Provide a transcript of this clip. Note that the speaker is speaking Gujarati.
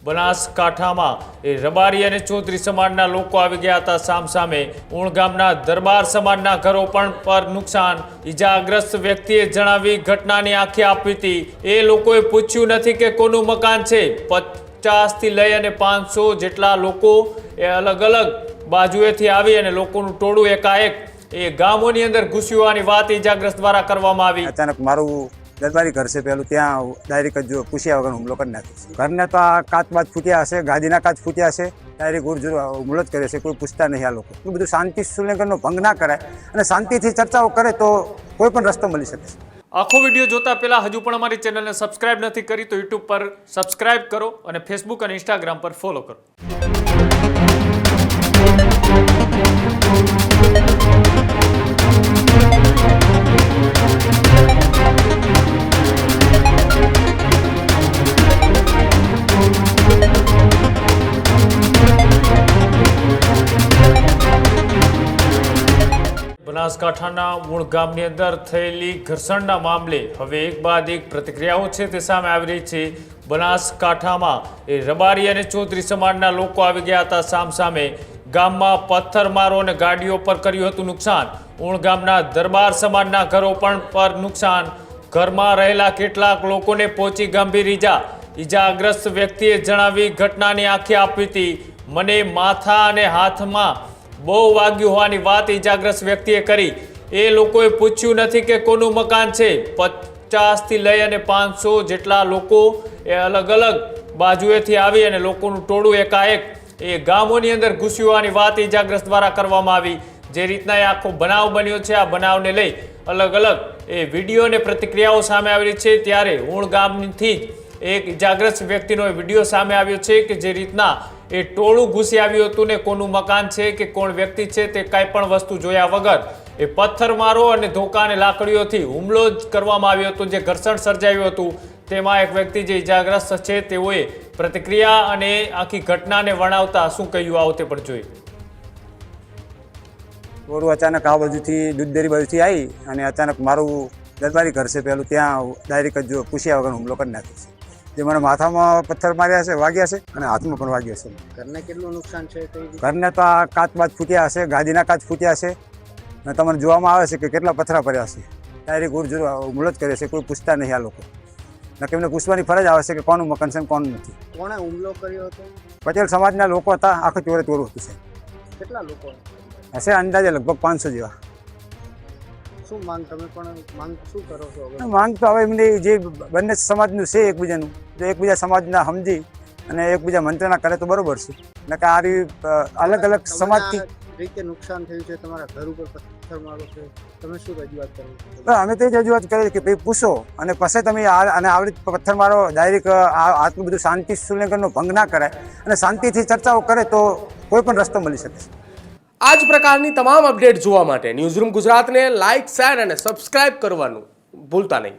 બનાસકાંઠામાં રબારી અને ચૌધરી સમાજના લોકો આવી ગયા હતા સામસામે। ઉણ ગામના દરબાર સમાજના ઘરો પણ પર નુકસાન। ઈજાગ્રસ્ત વ્યક્તિએ જણાવી ઘટનાની આખી આપી હતી। એ લોકોએ પૂછ્યું નથી કે કોનું મકાન છે। 50 થી લઈ અને 500 જેટલા લોકો એ અલગ અલગ બાજુએથી આવી અને લોકોનું ટોળું એકાએક એ ગામોની અંદર ઘૂસ્યું હોવાની વાત ઈજાગ્રસ્ત દ્વારા કરવામાં આવી। અચાનક મારું દરબારી ઘર છે પેલું, ત્યાં ડાયરેક્ટ જો પૂછ્યા વગર હુમલો કરી નાખ્યો। ઘરને તો આ કાચ બાચ ફૂટ્યા હશે, ગાદીના કાચ ફૂટ્યા હશે, ડાયરેક્ટ ઉરજુર હુમલો જ કરે છે। કોઈ પૂછતા નહીં આ લોકો। એટલું બધું શાંતિ સુલેંગરનો ભંગ ના કરાય અને શાંતિથી ચર્ચાઓ કરે તો કોઈ પણ રસ્તો મળી શકે છે। આખો વિડીયો જોતા પહેલા હજુ પણ અમારી ચેનલને સબસ્ક્રાઇબ નથી કરી તો યુટ્યુબ પર સબસ્ક્રાઇબ કરો અને ફેસબુક અને ઇન્સ્ટાગ્રામ પર ફોલો કરો। બનાસકાંઠાના ઉણ ગામની અંદર થયેલી ઘર્ષણના મામલે હવે એક બાદ એક પ્રતિક્રિયાઓ છે તે સામે આવી રહી છે। બનાસકાંઠામાં રબારી અને ચૌધરી સમાજના લોકો આવી ગયા હતા સામસામે। ગામમાં પથ્થરમારો અને ગાડીઓ પર કર્યું હતું નુકસાન। ઉણ ગામના દરબાર સમાજના ઘરો પણ પર નુકસાન। ઘરમાં રહેલા કેટલાક લોકોને પહોંચી ગંભીર ઈજા। ઈજાગ્રસ્ત વ્યક્તિએ જણાવી ઘટનાની આખી આપી હતી। મને માથા અને હાથમાં બહુ વાગ્યું હોવાની વાત ઈજાગ્રસ્ત વ્યક્તિએ કરી। એ લોકોએ પૂછ્યું નથી કે કોનું મકાન છે। 50 થી લઈ અને 500 જેટલા લોકો એ અલગ અલગ બાજુએથી આવી અને લોકોનું ટોળું એકાએક એ ગામોની અંદર ઘૂસ્યું હોવાની વાત ઈજાગ્રસ્ત દ્વારા કરવામાં આવી। જે રીતના એ આખો બનાવ બન્યો છે, આ બનાવને લઈ અલગ અલગ એ વિડીયો અને પ્રતિક્રિયાઓ સામે આવી રહી છે। ત્યારે ઉણ ગામથી જ એક ઈજાગ્રસ્ત વ્યક્તિનો વિડીયો સામે આવ્યો છે કે જે રીતના એ ટોળું ઘૂસી આવ્યું હતું ને કોનું મકાન છે કે કોણ વ્યક્તિ છે તે કાંઈ પણ વસ્તુ જોયા વગર એ પથ્થરમારો અને ધોકા અને લાકડીઓથી હુમલો જ કરવામાં આવ્યો હતો, જે ઘર્ષણ સર્જાયું હતું। તેમાં એક વ્યક્તિ જે ઈજાગ્રસ્ત છે તેઓએ પ્રતિક્રિયા અને આખી ઘટનાને વર્ણવતા શું કહ્યું આવો તે પણ જોઈએ। ચોરું અચાનક આ બાજુથી દૂધદેરી બાજુથી આવી અને અચાનક મારું દરબારી ઘર છે પેલું, ત્યાં ડાયરેક્ટ જો પૂછ્યા વગર હુમલો કરી નાખ્યો છે। જે મને માથામાં પથ્થર માર્યા છે, વાગ્યા છે અને હાથમાં પણ વાગ્યા છે। ઘરને કેટલું નુકસાન છે? ઘરને તો આ કાચ બાચ ફૂટ્યા હશે, ગાદીના કાચ ફૂટ્યા હશે અને તમને જોવામાં આવે છે કે કેટલા પથરા પડ્યા છે। ડાયરેક્ટ ઉરજુર હુમલો જ કરે છે। કોઈ પૂછતા નહીં આ લોકો। નકે એમને પૂછવાની ફરજ આવે છે કે કોનું મકાન છે કોનું નથી। કોણે હુમલો કર્યો હતો? પટેલ સમાજના લોકો હતા। આખું ચોરે ચોરું હતું છે। કેટલા લોકો હશે? અંદાજે લગભગ 500 જેવા। શું માંગ તમે પણ માંગ શું કરો છો? માંગ તો હવે એમની જે બંને સમાજનું છે એકબીજાનું, જો એકબીજા સમાજના સમજી અને એકબીજા મંત્રણા કરે તો બરોબર છે। ને કે આ અલગ અલગ સમાજથી રીતે નુકસાન થયું છે, તમારા ઘર ઉપર પથ્થરમારો છે, તમે શું રજૂઆત કરો? અમે તો જ રજૂઆત કરીએ કે ભાઈ પૂછો અને પછી તમે અને આવી પથ્થરમારો ડાયરેક્ટ આટલું બધું શાંતિ સુલેંગરનો ભંગ ના કરાય અને શાંતિથી ચર્ચાઓ કરે તો કોઈ પણ રસ્તો મળી શકે છે। આ જ પ્રકારની તમામ અપડેટ જોવા માટે ન્યૂઝરૂમ ગુજરાતને લાઇક, શેર અને સબસ્ક્રાઇબ કરવાનું ભૂલતા નહીં।